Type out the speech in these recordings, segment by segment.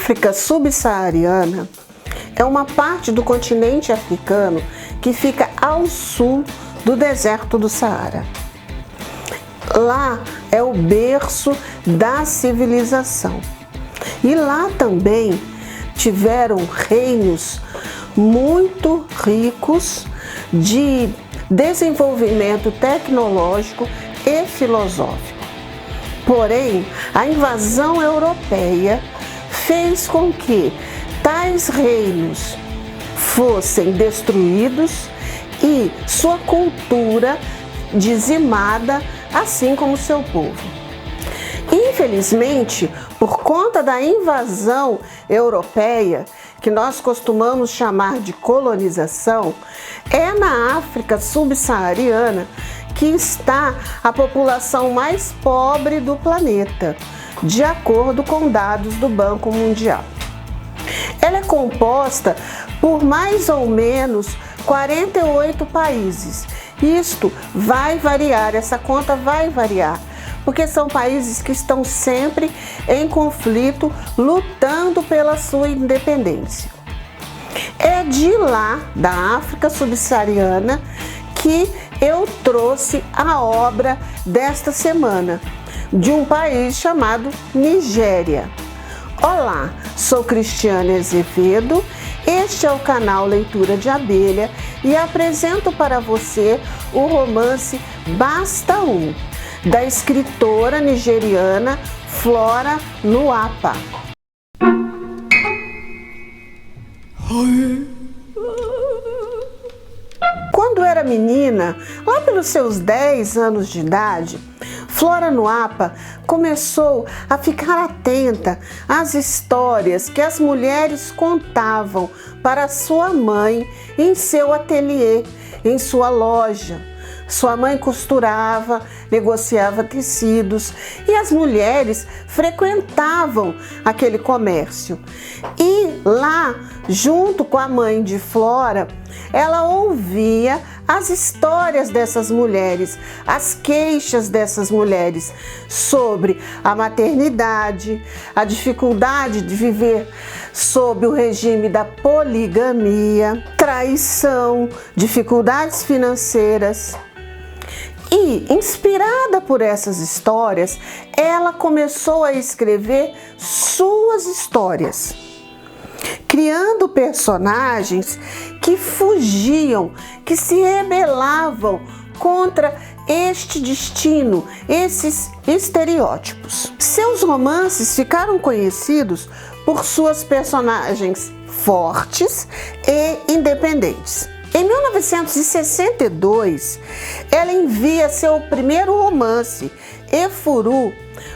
África subsaariana é uma parte do continente africano que fica ao sul do deserto do Saara. Lá é o berço da civilização. E lá também tiveram reinos muito ricos de desenvolvimento tecnológico e filosófico. Porém, a invasão europeia fez com que tais reinos fossem destruídos e sua cultura dizimada, assim como seu povo. Infelizmente, por conta da invasão europeia, que nós costumamos chamar de colonização, é na África subsaariana que está a população mais pobre do planeta, de acordo com dados do Banco Mundial. Ela é composta por mais ou menos 48 países. Isto vai variar, essa conta vai variar, porque são países que estão sempre em conflito, lutando pela sua independência. É de lá, da África subsaariana, que eu trouxe a obra desta semana, de um país chamado Nigéria. Olá, sou Cristiane Azevedo, este é o canal Leitura de Abelha e apresento para você o romance Basta Um, da escritora nigeriana Flora Nuapa. Quando era menina, lá pelos seus 10 anos de idade, Flora Nuapa começou a ficar atenta às histórias que as mulheres contavam para sua mãe em seu ateliê, em sua loja. Sua mãe costurava, negociava tecidos e as mulheres frequentavam aquele comércio. E lá, junto com a mãe de Flora, ela ouvia as histórias dessas mulheres, as queixas dessas mulheres sobre a maternidade, a dificuldade de viver sob o regime da poligamia, traição, dificuldades financeiras. E, inspirada por essas histórias, ela começou a escrever suas histórias, criando personagens que fugiam, que se rebelavam contra este destino, esses estereótipos. Seus romances ficaram conhecidos por suas personagens fortes e independentes. Em 1962, ela envia seu primeiro romance, Efuru,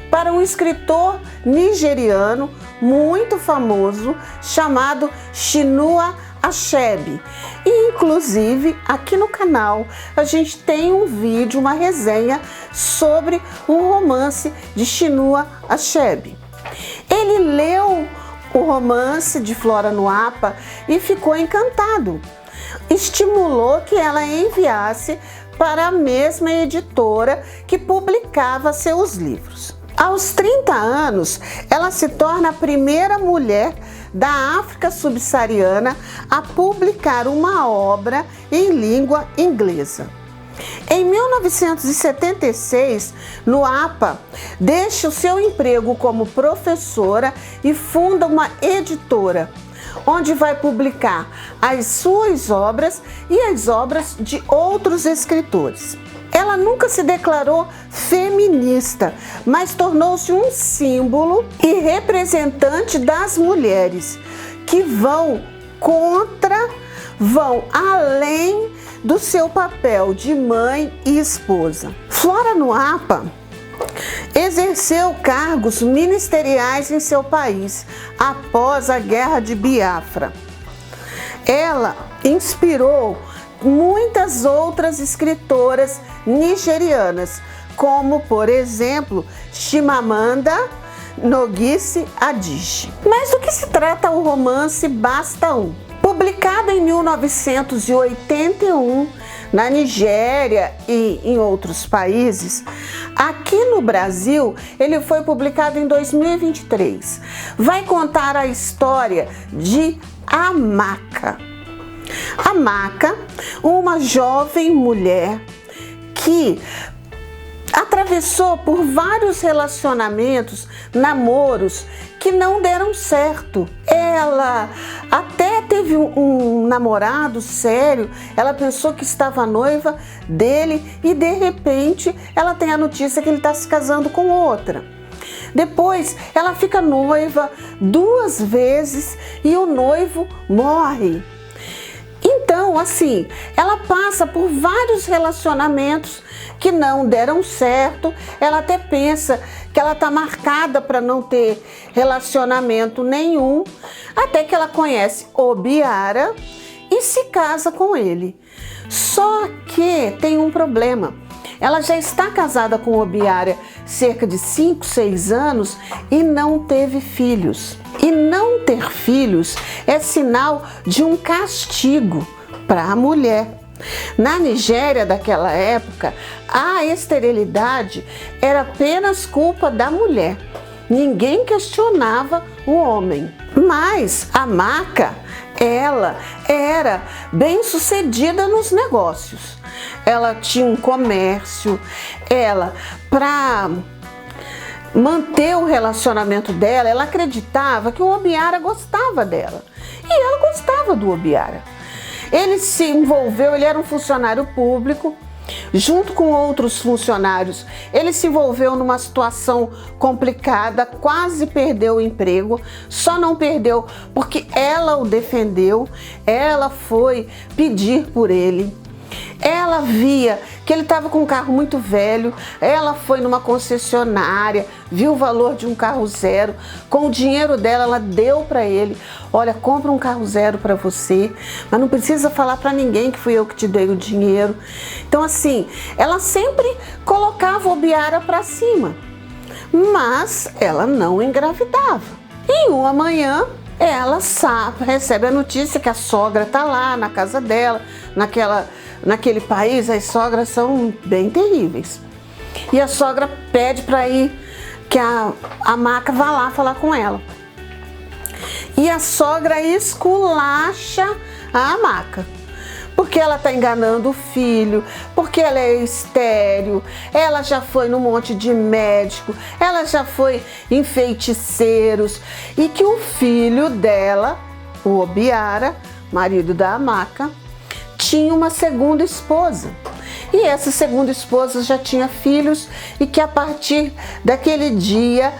para um escritor nigeriano muito famoso chamado Chinua Achebe. E, inclusive, aqui no canal a gente tem um vídeo, uma resenha sobre o romance de Chinua Achebe. Ele leu o romance de Flora Nuapa e ficou encantado. Estimulou que ela enviasse para a mesma editora que publicava seus livros. Aos 30 anos, ela se torna a primeira mulher da África subsaariana a publicar uma obra em língua inglesa. Em 1976, Nuapa deixa o seu emprego como professora e funda uma editora, onde vai publicar as suas obras e as obras de outros escritores. Ela nunca se declarou feminista, mas tornou-se um símbolo e representante das mulheres que vão além do seu papel de mãe e esposa. Flora Nuapa exerceu cargos ministeriais em seu país após a Guerra de Biafra. Ela inspirou muitas outras escritoras nigerianas, como, por exemplo, Chimamanda Ngozi Adichie. Mas do que se trata o romance Basta Um? Publicado em 1981, na Nigéria e em outros países. Aqui no Brasil, ele foi publicado em 2023. Vai contar a história de Amaka. Amaka, uma jovem mulher que atravessou por vários relacionamentos, namoros que não deram certo. Ela até teve um namorado sério, ela pensou que estava noiva dele e de repente ela tem a notícia que ele está se casando com outra. Depois ela fica noiva 2 vezes e o noivo morre. Então, assim, ela passa por vários relacionamentos que não deram certo. Ela até pensa que ela está marcada para não ter relacionamento nenhum, até que ela conhece Obiara e se casa com ele. Só que tem um problema. Ela já está casada com Obiara cerca de 5, 6 anos e não teve filhos. E não ter filhos é sinal de um castigo para a mulher. Na Nigéria daquela época, a esterilidade era apenas culpa da mulher. Ninguém questionava o homem. Mas Amaka, ela era bem-sucedida nos negócios. Ela tinha um comércio, para manter o relacionamento dela, ela acreditava que o Obiara gostava dela. E ela gostava do Obiara. Ele se envolveu, ele era um funcionário público, junto com outros funcionários. Ele se envolveu numa situação complicada, quase perdeu o emprego, só não perdeu porque ela o defendeu, ela foi pedir por ele. Ela via que ele estava com um carro muito velho, ela foi numa concessionária, viu o valor de um carro zero, com o dinheiro dela ela deu para ele, olha, compra um carro zero para você, mas não precisa falar para ninguém que fui eu que te dei o dinheiro. Então assim, ela sempre colocava o Obiara para cima, mas ela não engravidava. E uma manhã ela recebe a notícia que a sogra está lá na casa dela, naquele país as sogras são bem terríveis. E a sogra pede para ir, que a Amaka vá lá falar com ela. E a sogra esculacha a Amaka, porque ela está enganando o filho, porque ela é estéril, ela já foi num monte de médico, ela já foi em feiticeiros, e que o filho dela, o Obiara, marido da Amaka, tinha uma segunda esposa. E essa segunda esposa já tinha filhos e que a partir daquele dia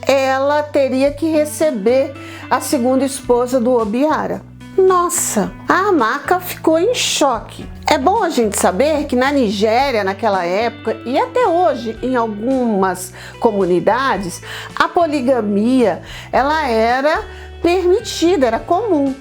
ela teria que receber a segunda esposa do Obiara. Nossa, a Amaka ficou em choque. É bom a gente saber que na Nigéria, naquela época, e até hoje em algumas comunidades, a poligamia ela era permitida, era comum.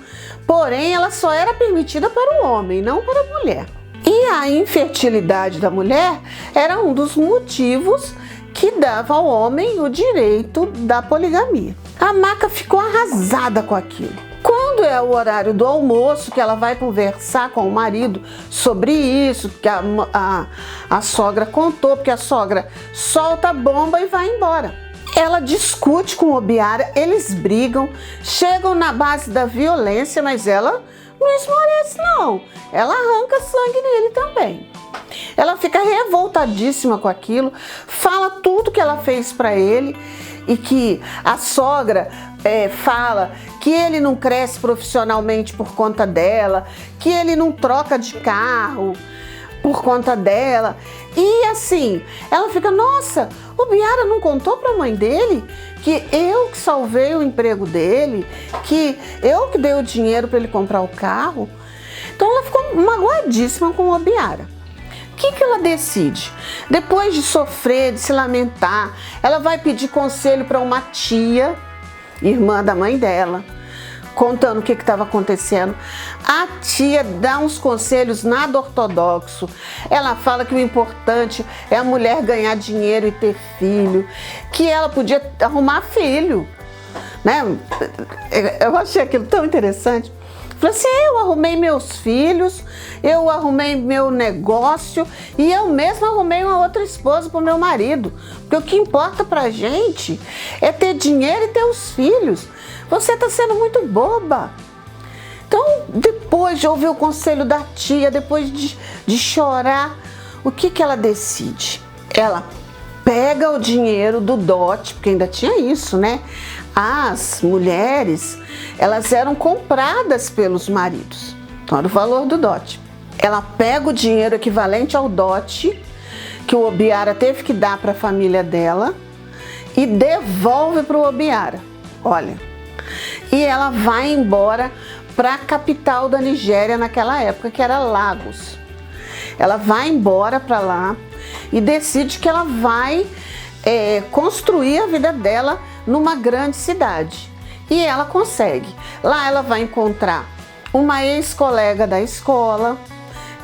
Porém, ela só era permitida para o homem, não para a mulher. E a infertilidade da mulher era um dos motivos que dava ao homem o direito da poligamia. A Amaka ficou arrasada com aquilo. Quando é o horário do almoço, que ela vai conversar com o marido sobre isso, que a sogra contou, porque a sogra solta a bomba e vai embora. Ela discute com o Obiara, eles brigam, chegam na base da violência, mas ela não esmorece não, ela arranca sangue nele também. Ela fica revoltadíssima com aquilo, fala tudo que ela fez para ele e que a sogra fala que ele não cresce profissionalmente por conta dela, que ele não troca de carro por conta dela. E assim, ela fica, nossa, o Obiara não contou para a mãe dele que eu que salvei o emprego dele, que eu que dei o dinheiro para ele comprar o carro. Então ela ficou magoadíssima com o Obiara. O que ela decide? Depois de sofrer, de se lamentar, ela vai pedir conselho para uma tia, irmã da mãe dela, contando o que estava acontecendo. A tia dá uns conselhos nada ortodoxo. Ela fala que o importante é a mulher ganhar dinheiro e ter filho, que ela podia arrumar filho, né? Eu achei aquilo tão interessante. Falei assim, eu arrumei meus filhos, eu arrumei meu negócio e eu mesma arrumei uma outra esposa para o meu marido. Porque o que importa pra gente é ter dinheiro e ter os filhos. Você está sendo muito boba. Então, depois de ouvir o conselho da tia, depois de chorar, o que ela decide? Ela pega o dinheiro do dote, porque ainda tinha isso, né? As mulheres, elas eram compradas pelos maridos. Então, era o valor do dote. Ela pega o dinheiro equivalente ao dote que o Obiara teve que dar para a família dela e devolve para o Obiara. Olha, e ela vai embora para a capital da Nigéria naquela época, que era Lagos. Ela vai embora para lá e decide que ela vai construir a vida dela numa grande cidade. E ela consegue. Lá ela vai encontrar uma ex-colega da escola,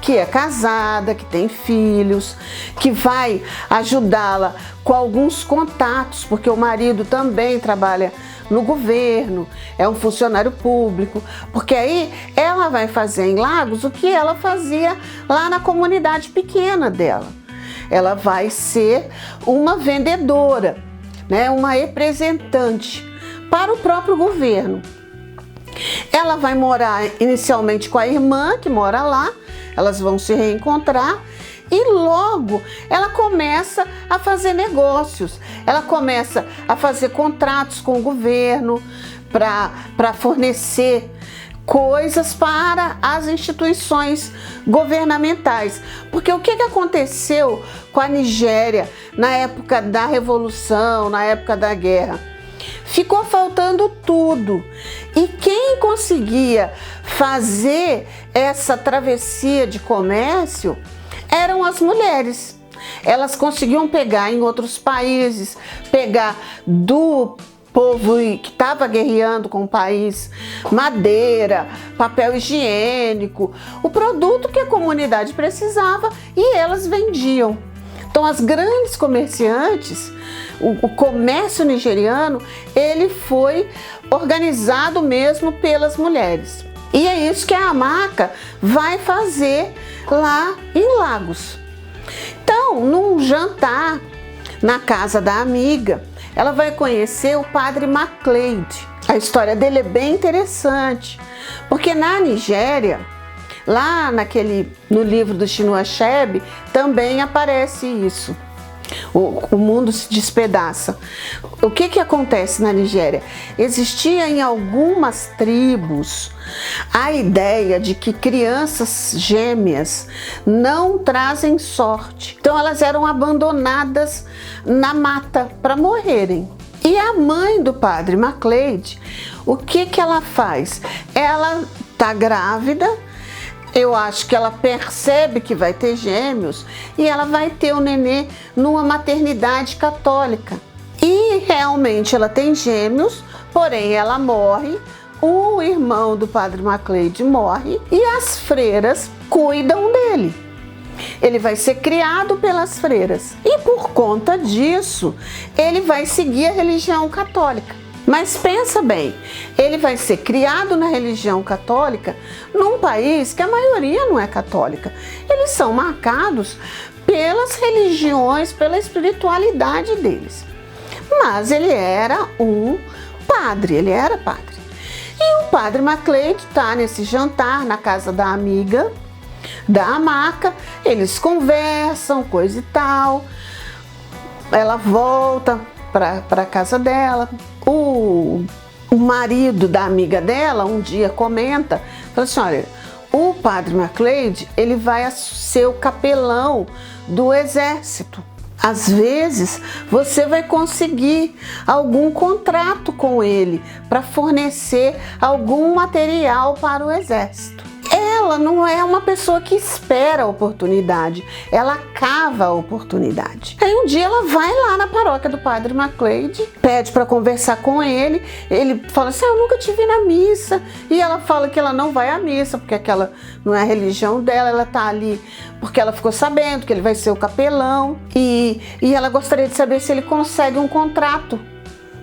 que é casada, que tem filhos, que vai ajudá-la com alguns contatos, porque o marido também trabalha no governo, é um funcionário público, porque aí ela vai fazer em Lagos o que ela fazia lá na comunidade pequena dela. Ela vai ser uma vendedora, né, uma representante para o próprio governo. Ela vai morar inicialmente com a irmã, que mora lá, elas vão se reencontrar e logo ela começa a fazer negócios, ela começa a fazer contratos com o governo para fornecer coisas para as instituições governamentais. Porque o que aconteceu com a Nigéria na época da Revolução, na época da guerra? Ficou faltando tudo. E quem conseguia fazer essa travessia de comércio eram as mulheres. Elas conseguiam pegar em outros países, pegar do povo que estava guerreando com o país, madeira, papel higiênico, o produto que a comunidade precisava, e elas vendiam. Então as grandes comerciantes, o comércio nigeriano, ele foi organizado mesmo pelas mulheres. E é isso que a Amaka vai fazer lá em Lagos. Então, num jantar na casa da amiga, ela vai conhecer o padre Macleide. A história dele é bem interessante, porque na Nigéria, lá no livro do Chinua Achebe, também aparece isso. O mundo se despedaça. O que acontece na Nigéria? Existia em algumas tribos a ideia de que crianças gêmeas não trazem sorte. Então elas eram abandonadas na mata para morrerem. E a mãe do padre Macleide, o que ela faz? Ela está grávida. Eu acho que ela percebe que vai ter gêmeos e ela vai ter o nenê numa maternidade católica. E realmente ela tem gêmeos, porém ela morre, o irmão do padre Macleide morre e as freiras cuidam dele. Ele vai ser criado pelas freiras e por conta disso ele vai seguir a religião católica. Mas pensa bem, ele vai ser criado na religião católica num país que a maioria não é católica. Eles são marcados pelas religiões, pela espiritualidade deles. Mas ele era um padre, ele era padre. E o padre Macleide está nesse jantar na casa da amiga, da Amaka, eles conversam, coisa e tal. Ela volta para a casa dela. O marido da amiga dela um dia comenta, fala assim, olha, o padre Macleide, ele vai ser o capelão do exército. Às vezes você vai conseguir algum contrato com ele para fornecer algum material para o exército. Ela não é uma pessoa que espera a oportunidade, ela cava a oportunidade. Aí um dia ela vai lá na paróquia do padre Macleide, pede para conversar com ele, ele fala assim, eu nunca te vi na missa, e ela fala que ela não vai à missa, porque aquela não é a religião dela, ela tá ali porque ela ficou sabendo que ele vai ser o capelão, e ela gostaria de saber se ele consegue um contrato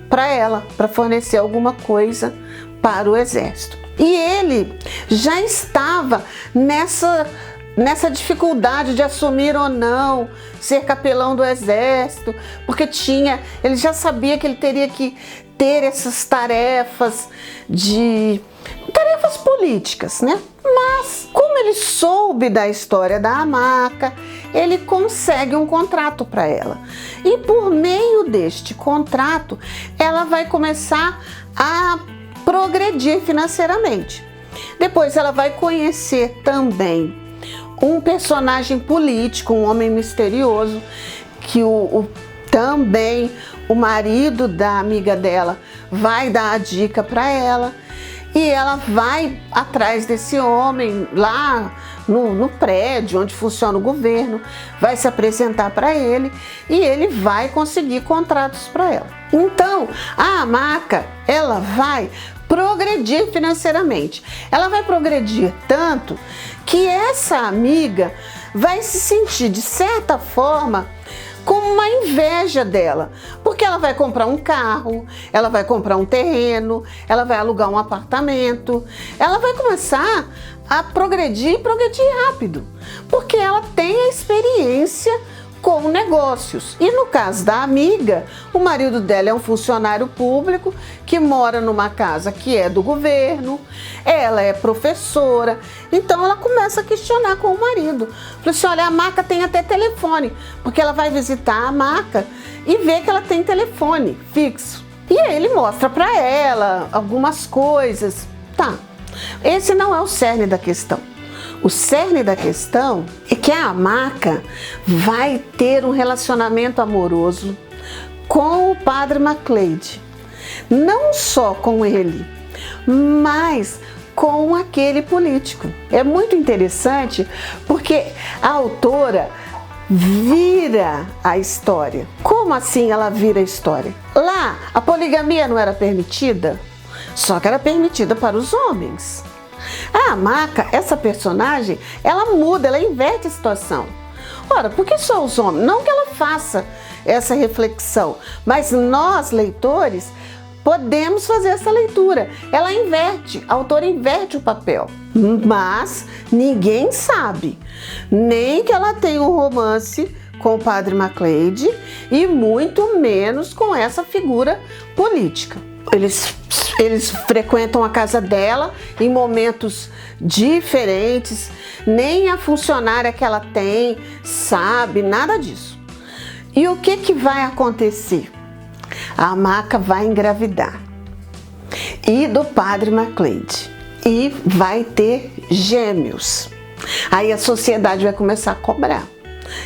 para ela, para fornecer alguma coisa para o exército. E ele já estava nessa dificuldade de assumir ou não ser capelão do exército, porque ele já sabia que ele teria que ter essas tarefas políticas, né? Mas, como ele soube da história da Hamaca, ele consegue um contrato para ela. E por meio deste contrato, ela vai começar a progredir financeiramente. Depois ela vai conhecer também um personagem político, um homem misterioso, que também o marido da amiga dela vai dar a dica para ela. E ela vai atrás desse homem lá no prédio onde funciona o governo, vai se apresentar para ele e ele vai conseguir contratos para ela. Então, a Hamaca, ela vai progredir financeiramente. Ela vai progredir tanto que essa amiga vai se sentir, de certa forma, com uma inveja dela, porque ela vai comprar um carro, ela vai comprar um terreno, ela vai alugar um apartamento, ela vai começar a progredir rápido, porque ela tem a experiência com negócios. E no caso da amiga, o marido dela é um funcionário público que mora numa casa que é do governo, ela é professora, então ela começa a questionar com o marido. Falou assim, olha, a Hamaca tem até telefone, porque ela vai visitar a Hamaca e vê que ela tem telefone fixo. E aí ele mostra para ela algumas coisas. Tá, esse não é o cerne da questão. O cerne da questão é que a Hamaca vai ter um relacionamento amoroso com o padre Macleide. Não só com ele, mas com aquele político. É muito interessante porque a autora vira a história. Como assim ela vira a história? Lá, a poligamia não era permitida, só que era permitida para os homens. A Hamaca, essa personagem, ela muda, ela inverte a situação. Ora, por que só os homens? Não que ela faça essa reflexão, mas nós, leitores, podemos fazer essa leitura. Ela inverte, a autora inverte o papel. Mas ninguém sabe, nem que ela tem um romance com o padre Macleide e muito menos com essa figura política. Eles frequentam a casa dela em momentos diferentes, nem a funcionária que ela tem sabe, nada disso. E o que vai acontecer? A Hamaca vai engravidar e do padre Macleide e vai ter gêmeos. Aí a sociedade vai começar a cobrar.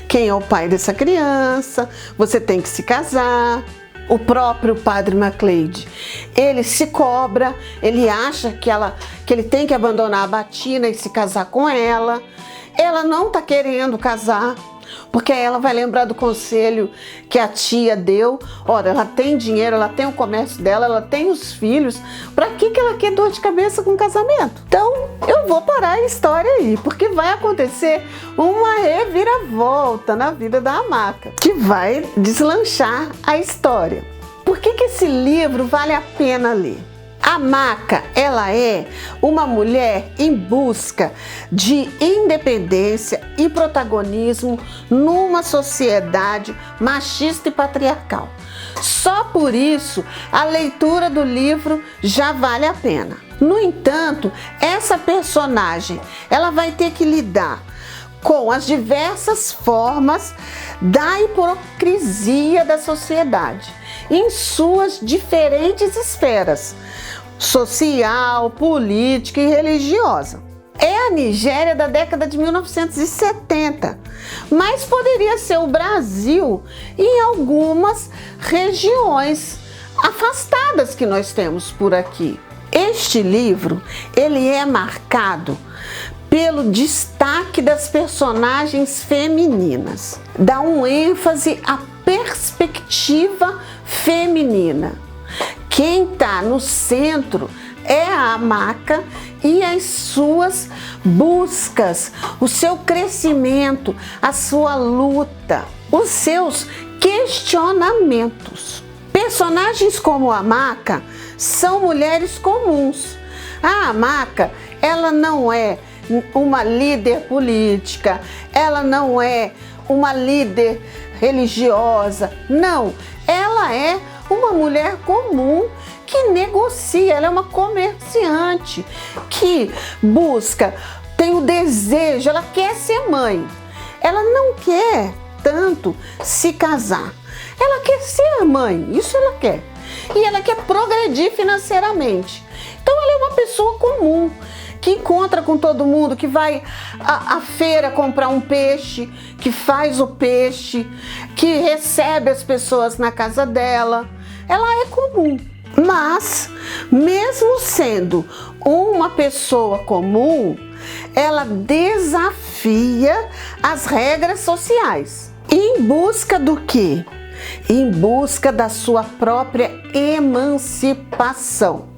Quem é o pai dessa criança? Você tem que se casar. O próprio padre Macleide, ele se cobra, ele acha que ele tem que abandonar a batina e se casar com ela. Ela não está querendo casar, porque ela vai lembrar do conselho que a tia deu. Ora, ela tem dinheiro, ela tem o comércio dela, ela tem os filhos. Para que ela quer dor de cabeça com casamento? Então, eu vou parar a história aí, porque vai acontecer uma reviravolta na vida da Hamaca, que vai deslanchar a história. Por que esse livro vale a pena ler? A Hamaca, ela é uma mulher em busca de independência e protagonismo numa sociedade machista e patriarcal. Só por isso, a leitura do livro já vale a pena. No entanto, essa personagem, ela vai ter que lidar com as diversas formas da hipocrisia da sociedade, em suas diferentes esferas, social, política e religiosa. É a Nigéria da década de 1970, mas poderia ser o Brasil em algumas regiões afastadas que nós temos por aqui. Este livro, ele é marcado pelo destaque das personagens femininas. Dá um ênfase à perspectiva feminina. Quem está no centro é a Hamaca e as suas buscas, o seu crescimento, a sua luta, os seus questionamentos. Personagens como a Maca são mulheres comuns. A Maca, ela não é uma líder política, ela não é uma líder religiosa, não. Ela é uma mulher comum que negocia, ela é uma comerciante que busca, tem o desejo, ela quer ser mãe. Ela não quer tanto se casar. Ela quer ser mãe, isso ela quer. E ela quer progredir financeiramente. Então ela é uma pessoa comum, que encontra com todo mundo, que vai à feira comprar um peixe, que faz o peixe, que recebe as pessoas na casa dela. Ela é comum. Mas, mesmo sendo uma pessoa comum, ela desafia as regras sociais. Em busca do quê? Em busca da sua própria emancipação.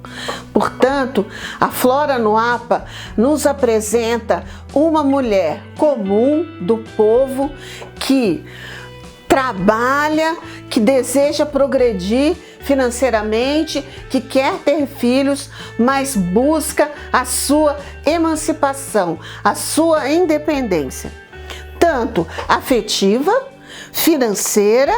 Portanto, a Flora Nuapa nos apresenta uma mulher comum do povo que trabalha, que deseja progredir financeiramente, que quer ter filhos, mas busca a sua emancipação, a sua independência, tanto afetiva, financeira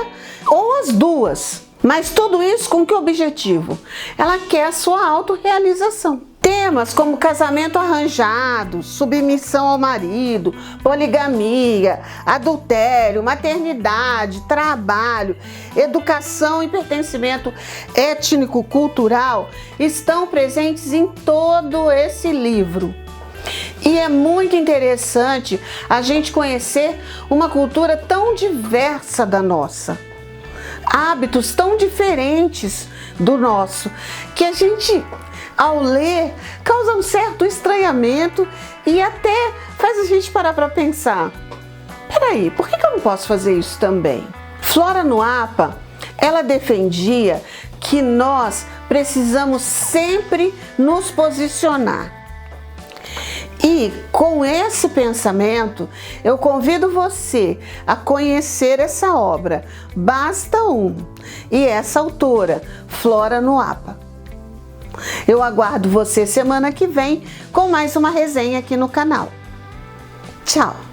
ou as duas. Mas tudo isso com que objetivo? Ela quer a sua autorrealização. Temas como casamento arranjado, submissão ao marido, poligamia, adultério, maternidade, trabalho, educação e pertencimento étnico-cultural estão presentes em todo esse livro. E é muito interessante a gente conhecer uma cultura tão diversa da nossa. Hábitos tão diferentes do nosso, que a gente, ao ler, causa um certo estranhamento e até faz a gente parar para pensar: peraí, por que eu não posso fazer isso também? Flora Nuapa, ela defendia que nós precisamos sempre nos posicionar. E com esse pensamento, eu convido você a conhecer essa obra, Basta Um, e essa autora, Flora Nuapa. Eu aguardo você semana que vem com mais uma resenha aqui no canal. Tchau!